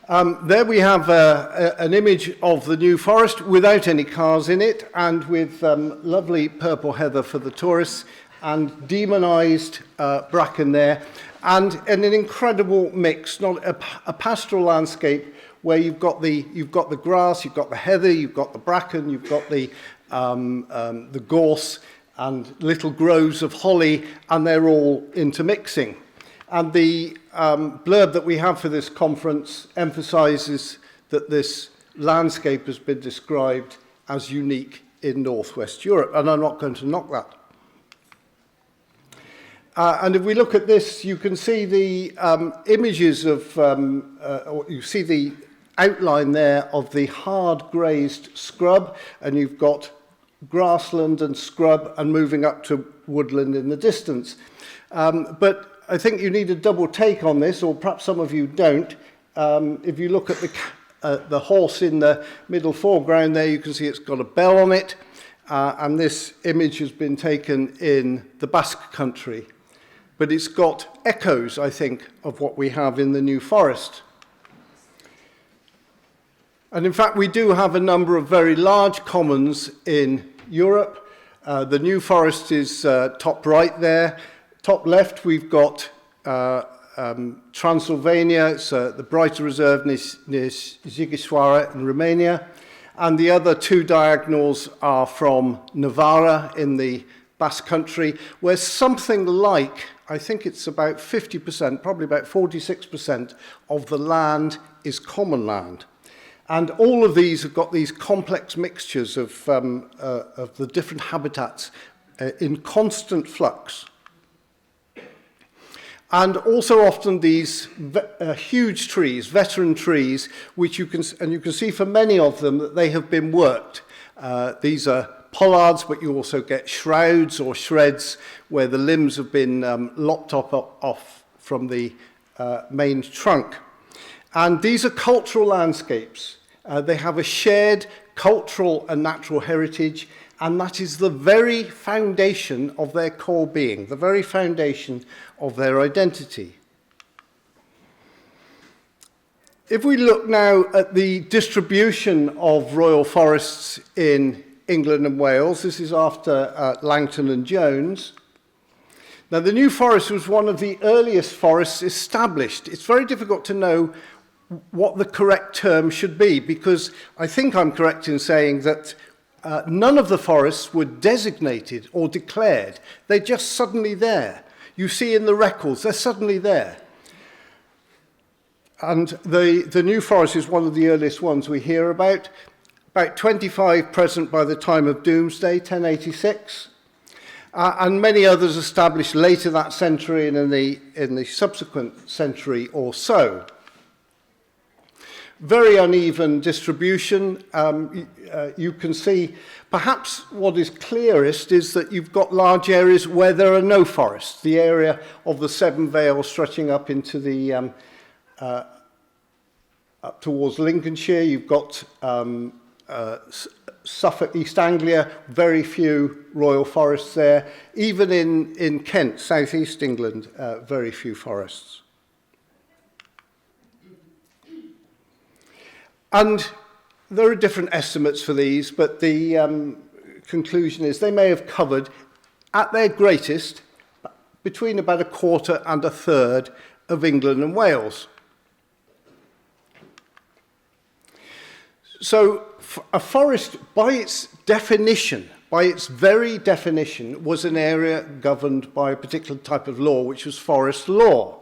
There we have an image of the New Forest without any cars in it, and with lovely purple heather for the tourists, and demonized bracken there, and an incredible mix, not a pastoral landscape where you've got the grass, you've got the heather, you've got the bracken, you've got the gorse, and little groves of holly, and they're all intermixing. And the blurb that we have for this conference emphasises that this landscape has been described as unique in Northwest Europe, and I'm not going to knock that. And if we look at this, you can see the images of, you see the outline there of the hard grazed scrub, and you've got grassland and scrub and moving up to woodland in the distance. But I think you need a double take on this, or perhaps some of you don't. If you look at the horse in the middle foreground there, you can see it's got a bell on it, and this image has been taken in the Basque country. But it's got echoes, I think, of what we have in the New Forest. And in fact, we do have a number of very large commons in Europe. The New Forest is top right there. Top left, we've got Transylvania, it's the Breite Reserve near Sighisoara in Romania. And the other two diagonals are from Navarra in the Basque country, where something like, I think it's about 50%, probably about 46% of the land is common land. And all of these have got these complex mixtures of the different habitats in constant flux. And also often these huge trees, veteran trees, which you can see for many of them that they have been worked. These are pollards, but you also get shrouds or shreds where the limbs have been lopped off from the main trunk. And these are cultural landscapes. They have a shared cultural and natural heritage, and that is the very foundation of their core being, the very foundation of their identity. If we look now at the distribution of royal forests in England and Wales, this is after Langton and Jones. Now, the New Forest was one of the earliest forests established. It's very difficult to know what the correct term should be, because I think I'm correct in saying that none of the forests were designated or declared. They're just suddenly there. You see in the records, they're suddenly there. And the New Forest is one of the earliest ones we hear about 25 present by the time of Doomsday, 1086, and many others established later that century and in the subsequent century or so. Very uneven distribution. You can see, perhaps what is clearest is that you've got large areas where there are no forests. The area of the Seven Vales stretching up into the up towards Lincolnshire. You've got Suffolk, East Anglia, very few royal forests there. Even in Kent, southeast England, very few forests. And there are different estimates for these, but the conclusion is they may have covered, at their greatest, between about a quarter and a third of England and Wales. So a forest, by its definition, by its very definition, was an area governed by a particular type of law, which was forest law.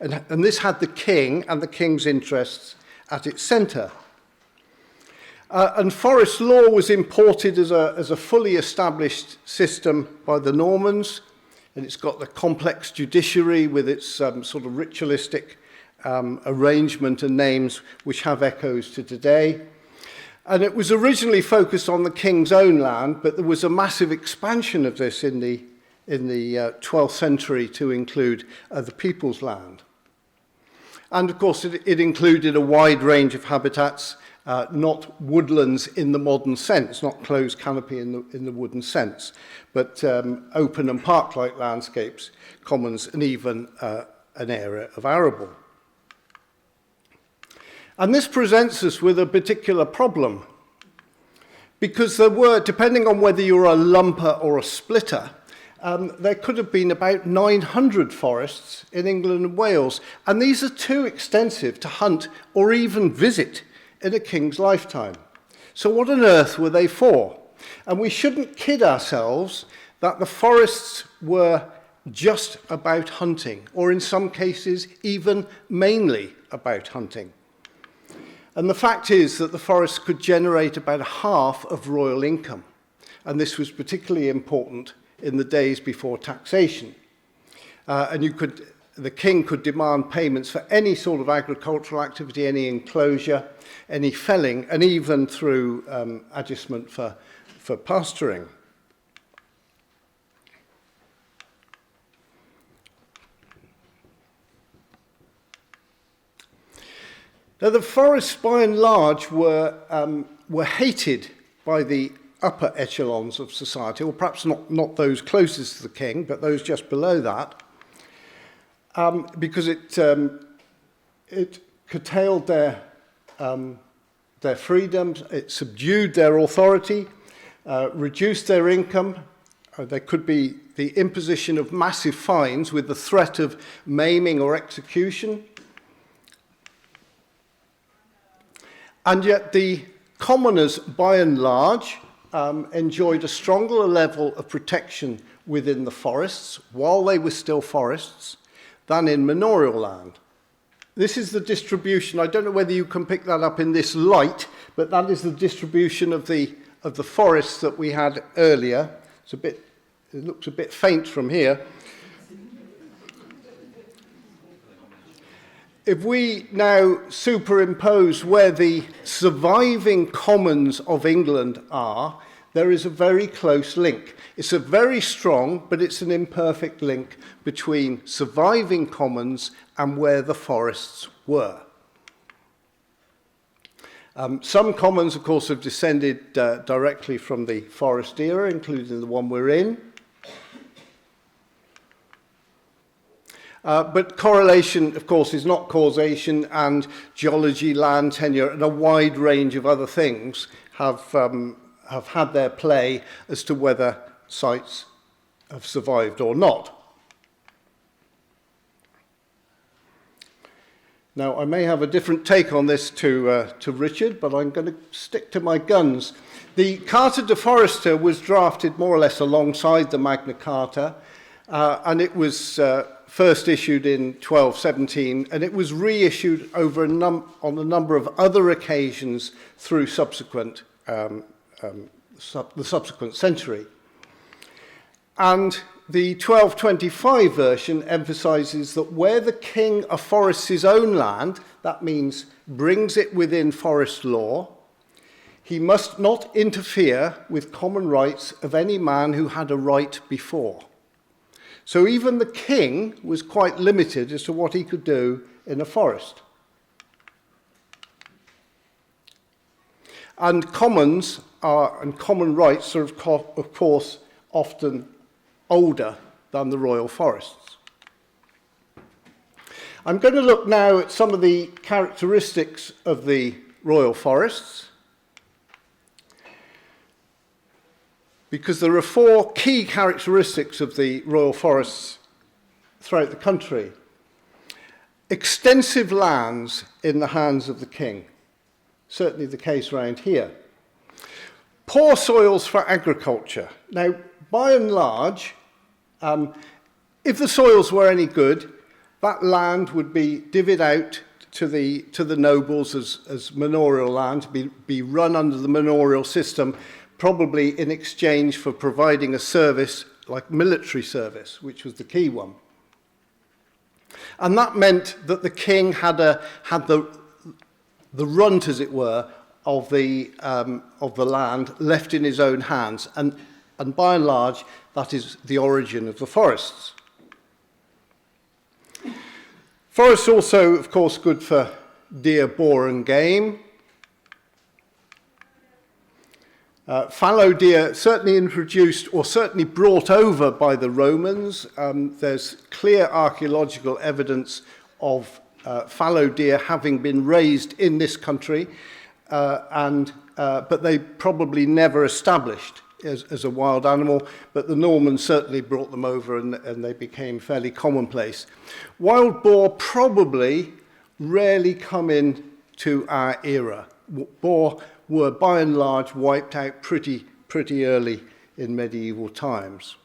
And this had the king and the king's interests at its centre. And forest law was imported as a fully established system by the Normans, and it's got the complex judiciary with its sort of ritualistic arrangement and names which have echoes to today. And it was originally focused on the king's own land, but there was a massive expansion of this in the 12th century to include the people's land. And of course, it included a wide range of habitats, not woodlands in the modern sense, not closed canopy in the wooden sense, but open and park-like landscapes, commons, and even an area of arable. And this presents us with a particular problem, because there were, depending on whether you're a lumper or a splitter, there could have been about 900 forests in England and Wales, and these are too extensive to hunt or even visit in a king's lifetime. So what on earth were they for? And we shouldn't kid ourselves that the forests were just about hunting, or in some cases even mainly about hunting. And the fact is that the forests could generate about half of royal income, and this was particularly important in the days before taxation. The king could demand payments for any sort of agricultural activity, any enclosure, any felling, and even through adjustment for pasturing. Now, the forests, by and large, were hated by the upper echelons of society, or perhaps not those closest to the king, but those just below that, because it curtailed their freedoms, it subdued their authority, reduced their income. There could be the imposition of massive fines with the threat of maiming or execution. And yet the commoners, by and large, enjoyed a stronger level of protection within the forests, while they were still forests, than in manorial land. This is the distribution. I don't know whether you can pick that up in this light, but that is the distribution of the forests that we had earlier. It looks a bit faint from here. If we now superimpose where the surviving commons of England are, there is a very close link. It's a very strong, but it's an imperfect link between surviving commons and where the forests were. Some commons, of course, have descended directly from the forest era, including the one we're in. But correlation, of course, is not causation, and geology, land tenure, and a wide range of other things have had their play as to whether sites have survived or not. Now, I may have a different take on this to Richard, but I'm going to stick to my guns. The Carta de Foresta was drafted more or less alongside the Magna Carta, and it was first issued in 1217, and it was reissued over on a number of other occasions through the subsequent century. And the 1225 version emphasises that where the king afforests his own land, that means brings it within forest law, he must not interfere with common rights of any man who had a right before. So even the king was quite limited as to what he could do in a forest. And commons and common rights are, of course, often older than the royal forests. I'm going to look now at some of the characteristics of the royal forests, because there are four key characteristics of the royal forests throughout the country. Extensive lands in the hands of the king, certainly the case around here. Poor soils for agriculture. Now, by and large, if the soils were any good, that land would be divvied out to the nobles as manorial land, be run under the manorial system, probably in exchange for providing a service like military service, which was the key one. And that meant that the king had the runt, as it were, of the land left in his own hands, and by and large, that is the origin of the forests. Forests also, of course, good for deer, boar, and game. Fallow deer certainly introduced, or certainly brought over by the Romans. There's clear archaeological evidence of fallow deer having been raised in this country, but they probably never established as a wild animal, but the Normans certainly brought them over and they became fairly commonplace. Wild boar probably rarely come into our era. Boar were by and large wiped out pretty early in medieval times.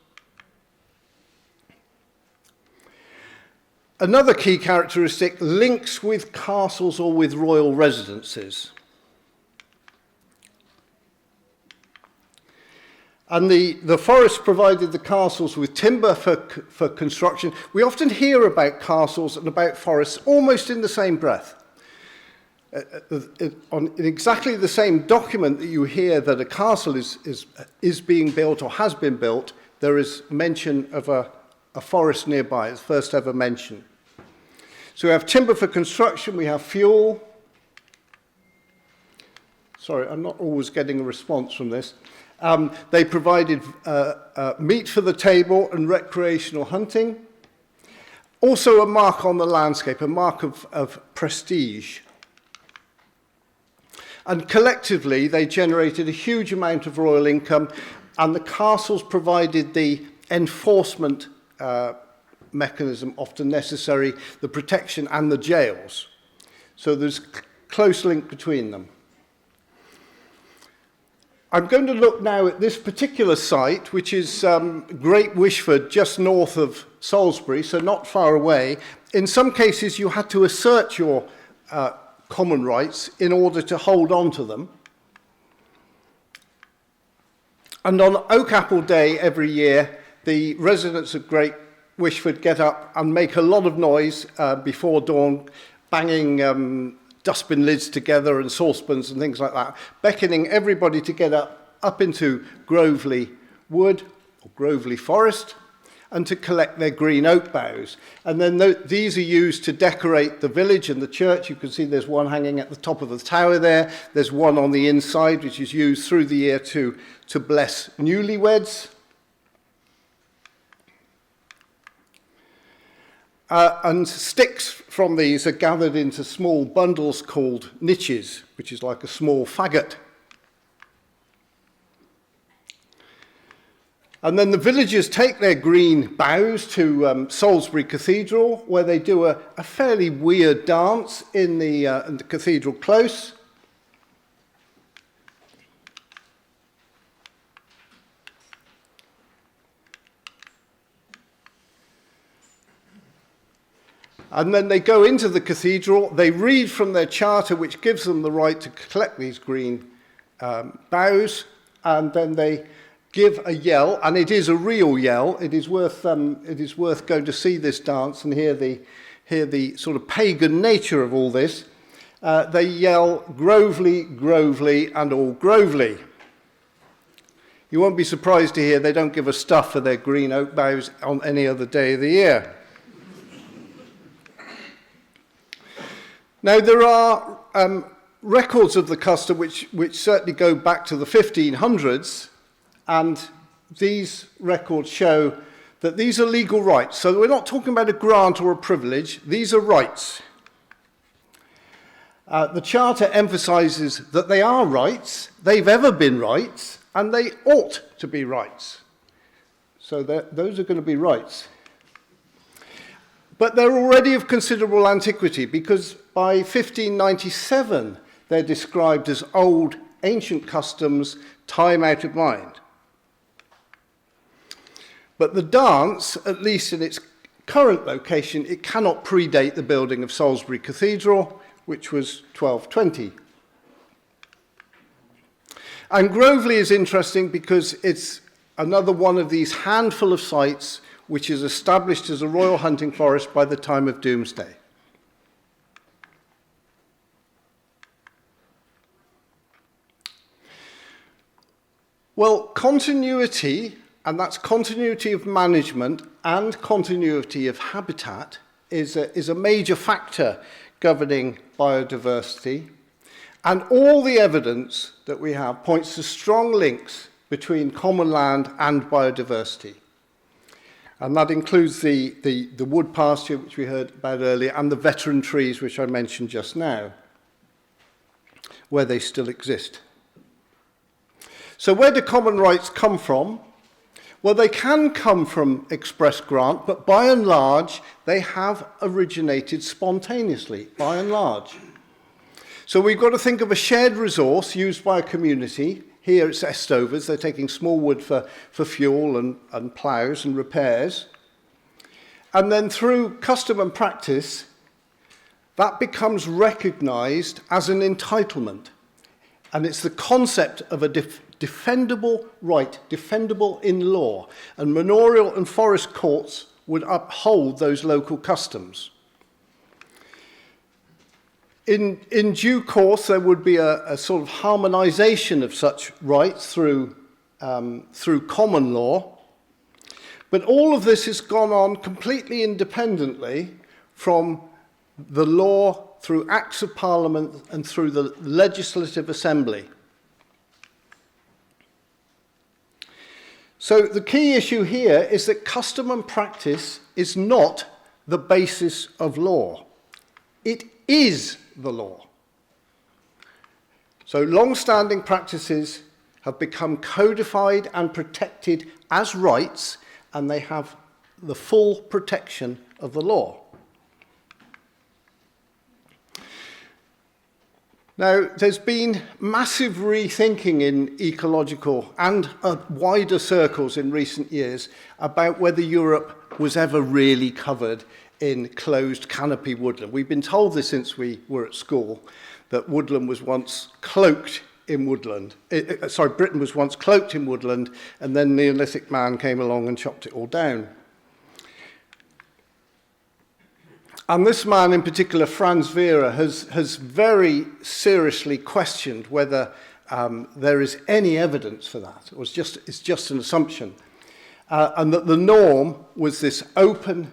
Another key characteristic, links with castles or with royal residences. And the forest provided the castles with timber for construction. We often hear about castles and about forests almost in the same breath. In exactly the same document that you hear that a castle is being built or has been built, there is mention of a forest nearby. It's the first ever mention. So we have timber for construction, we have fuel. Sorry, I'm not always getting a response from this. They provided meat for the table and recreational hunting. Also a mark on the landscape, a mark of prestige. And collectively, they generated a huge amount of royal income, and the castles provided the enforcement mechanism often necessary, the protection and the jails. So there's a close link between them. I'm going to look now at this particular site, which is Great Wishford, just north of Salisbury, so not far away. In some cases, you had to assert your common rights in order to hold on to them. And on Oak Apple Day every year, the residents of Great Wishford get up and make a lot of noise before dawn, banging dustbin lids together and saucepans and things like that, beckoning everybody to get up into Groveley Wood, or Groveley Forest, and to collect their green oak boughs. And then these are used to decorate the village and the church. You can see there's one hanging at the top of the tower there. There's one on the inside, which is used through the year to bless newlyweds. And sticks from these are gathered into small bundles called niches, which is like a small faggot. And then the villagers take their green boughs to Salisbury Cathedral, where they do a fairly weird dance in the cathedral close. And then they go into the cathedral, they read from their charter, which gives them the right to collect these green boughs, and then they give a yell, and it is a real yell. It is worth going to see this dance and hear the sort of pagan nature of all this. They yell, "Groveley, Groveley, and all Groveley." You won't be surprised to hear they don't give a stuff for their green oak boughs on any other day of the year. Now, there are records of the custom which certainly go back to the 1500s, and these records show that these are legal rights. So we're not talking about a grant or a privilege. These are rights. The Charter emphasises that they are rights, they've ever been rights, and they ought to be rights. So those are going to be rights. But they're already of considerable antiquity, because by 1597, they're described as old, ancient customs, time out of mind. But the dance, at least in its current location, it cannot predate the building of Salisbury Cathedral, which was 1220. And Groveley is interesting because it's another one of these handful of sites which is established as a royal hunting forest by the time of Doomsday. Well, continuity, and that's continuity of management and continuity of habitat, is a major factor governing biodiversity. And all the evidence that we have points to strong links between common land and biodiversity. And that includes the wood pasture, which we heard about earlier, and the veteran trees, which I mentioned just now, where they still exist. So where do common rights come from? Well, they can come from express grant, but by and large, they have originated spontaneously, by and large. So we've got to think of a shared resource used by a community. Here it's estovers. They're taking small wood for fuel and ploughs and repairs. And then through custom and practice, that becomes recognised as an entitlement. And it's the concept of a defendable right, defendable in law. And manorial and forest courts would uphold those local customs. In due course, there would be a sort of harmonisation of such rights through common law. But all of this has gone on completely independently from the law through acts of parliament and through the legislative assembly. So the key issue here is that custom and practice is not the basis of law. It is the law. So long-standing practices have become codified and protected as rights, and they have the full protection of the law. Now, there's been massive rethinking in ecological and wider circles in recent years about whether Europe was ever really covered in closed canopy woodland. We've been told this since we were at school, that woodland was once cloaked in woodland. Britain was once cloaked in woodland, and then Neolithic man came along and chopped it all down. And this man in particular, Franz Vera, has very seriously questioned whether there is any evidence for that, or it's just an assumption. And that the norm was this open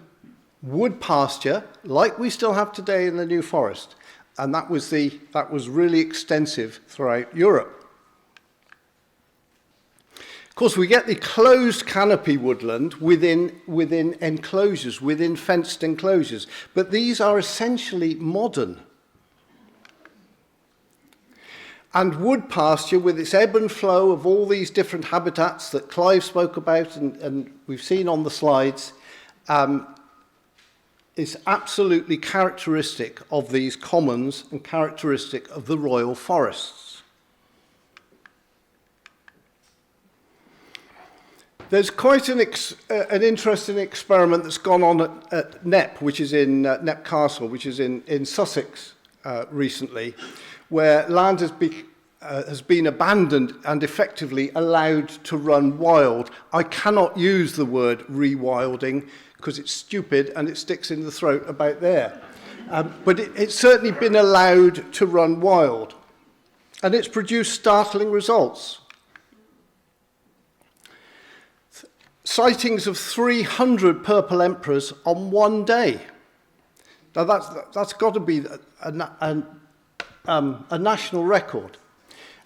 wood pasture, like we still have today in the New Forest. And that was really extensive throughout Europe. Of course, we get the closed canopy woodland within enclosures, within fenced enclosures, but these are essentially modern. And wood pasture, with its ebb and flow of all these different habitats that Clive spoke about and we've seen on the slides, is absolutely characteristic of these commons and characteristic of the royal forests. There's quite an interesting experiment that's gone on at Knepp, which is in Knepp Castle, which is in Sussex recently, where land has been abandoned and effectively allowed to run wild. I cannot use the word rewilding because it's stupid and it sticks in the throat about there. But it's certainly been allowed to run wild. And it's produced startling results. Sightings of 300 purple emperors on one day. Now that's got to be a national record.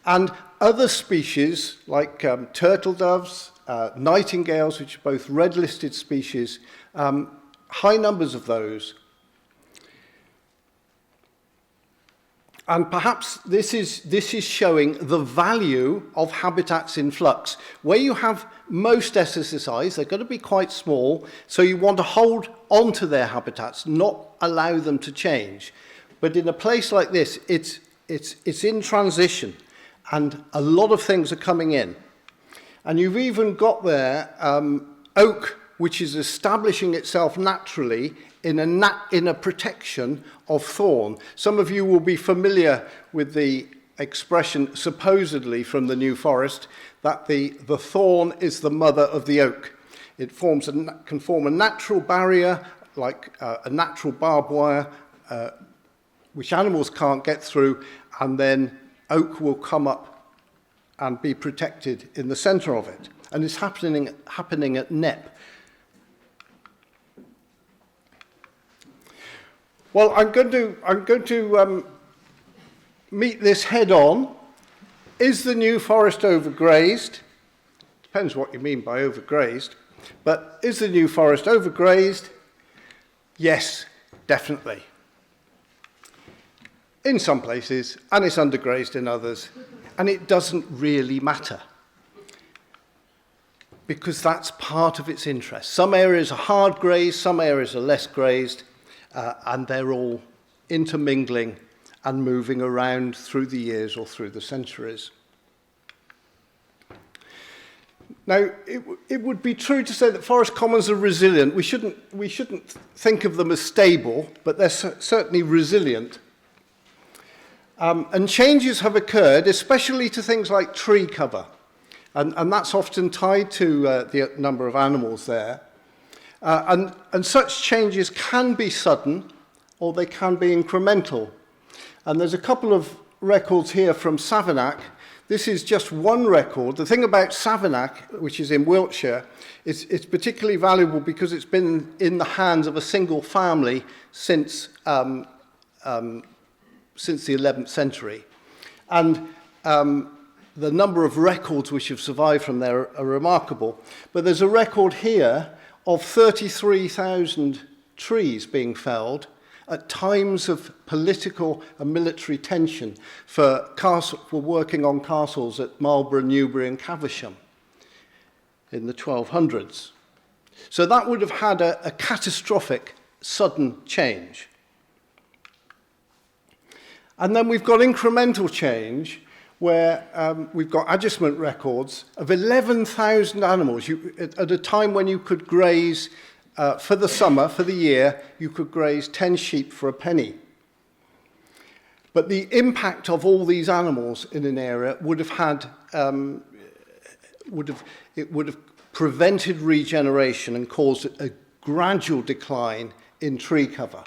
And other species like turtle doves, nightingales, which are both red-listed species, high numbers of those. And perhaps this is showing the value of habitats in flux. Where you have most SSSIs, they're going to be quite small, so you want to hold on to their habitats, not allow them to change. But in a place like this, it's in transition, and a lot of things are coming in. And you've even got there oak, which is establishing itself naturally in a protection of thorn. Some of you will be familiar with the expression supposedly from the New Forest that the thorn is the mother of the oak. It can form a natural barrier, like a natural barbed wire, which animals can't get through, and then oak will come up and be protected in the centre of it. And it's happening at Knepp. Well, I'm going to meet this head on. Is the New Forest overgrazed? Depends what you mean by overgrazed. But is the New Forest overgrazed? Yes, definitely. In some places, and it's undergrazed in others, and it doesn't really matter, because that's part of its interest. Some areas are hard grazed, some areas are less grazed, and they're all intermingling and moving around through the years or through the centuries. Now, it would be true to say that forest commons are resilient. We shouldn't think of them as stable, but they're certainly resilient. And changes have occurred, especially to things like tree cover. And that's often tied to the number of animals there. And such changes can be sudden, or they can be incremental. And there's a couple of records here from Savernake. This is just one record. The thing about Savernake, which is in Wiltshire, it's particularly valuable because it's been in the hands of a single family since the 11th century. And the number of records which have survived from there are remarkable. But there's a record here of 33,000 trees being felled at times of political and military tension for working on castles at Marlborough, Newbury and Caversham in the 1200s. So that would have had a catastrophic sudden change. And then we've got incremental change where we've got adjustment records of 11,000 animals. At a time when you could graze, for the summer, for the year, you could graze 10 sheep for a penny. But the impact of all these animals in an area would have had, would have prevented regeneration and caused a gradual decline in tree cover.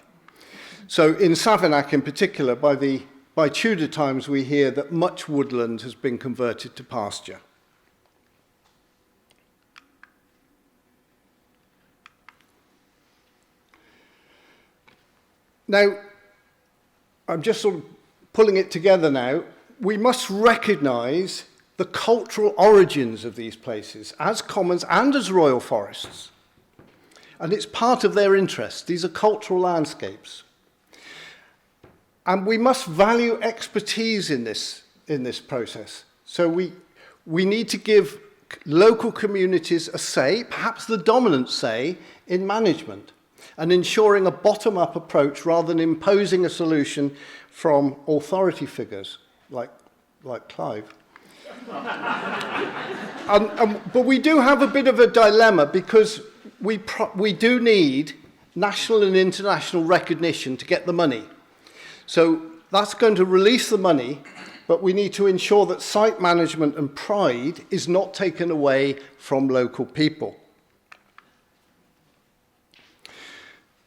So in Savernake in particular, by Tudor times, we hear that much woodland has been converted to pasture. Now, I'm just sort of pulling it together now. We must recognise the cultural origins of these places as commons and as royal forests. And it's part of their interest. These are cultural landscapes. And we must value expertise in this process. So we need to give local communities a say, perhaps the dominant say, in management, and ensuring a bottom-up approach rather than imposing a solution from authority figures like Clive. But we do have a bit of a dilemma because we do need national and international recognition to get the money. So that's going to release the money, but we need to ensure that site management and pride is not taken away from local people.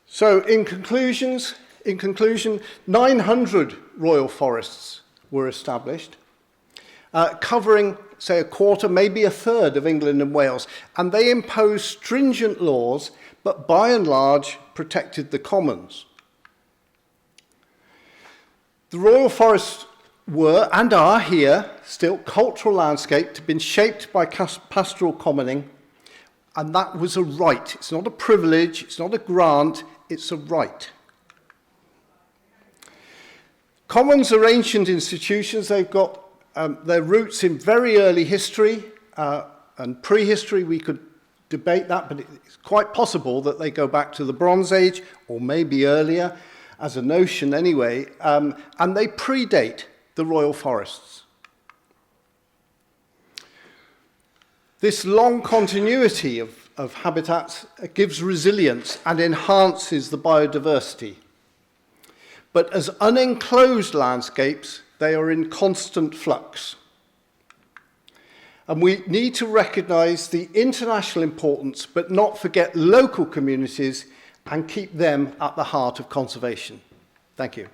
So in conclusion, 900 royal forests were established, covering, say, a quarter, maybe a third of England and Wales, and they imposed stringent laws, but by and large protected the commons. The royal forests were and are here still cultural landscapes, been shaped by pastoral commoning, and that was a right. It's not a privilege, it's not a grant, it's a right. Commons are ancient institutions. They've got their roots in very early history and prehistory. We could debate that, but it's quite possible that they go back to the Bronze Age or maybe earlier, as a notion anyway, and they predate the royal forests. This long continuity of habitats gives resilience and enhances the biodiversity. But as unenclosed landscapes, they are in constant flux. And we need to recognise the international importance, but not forget local communities and keep them at the heart of conservation. Thank you.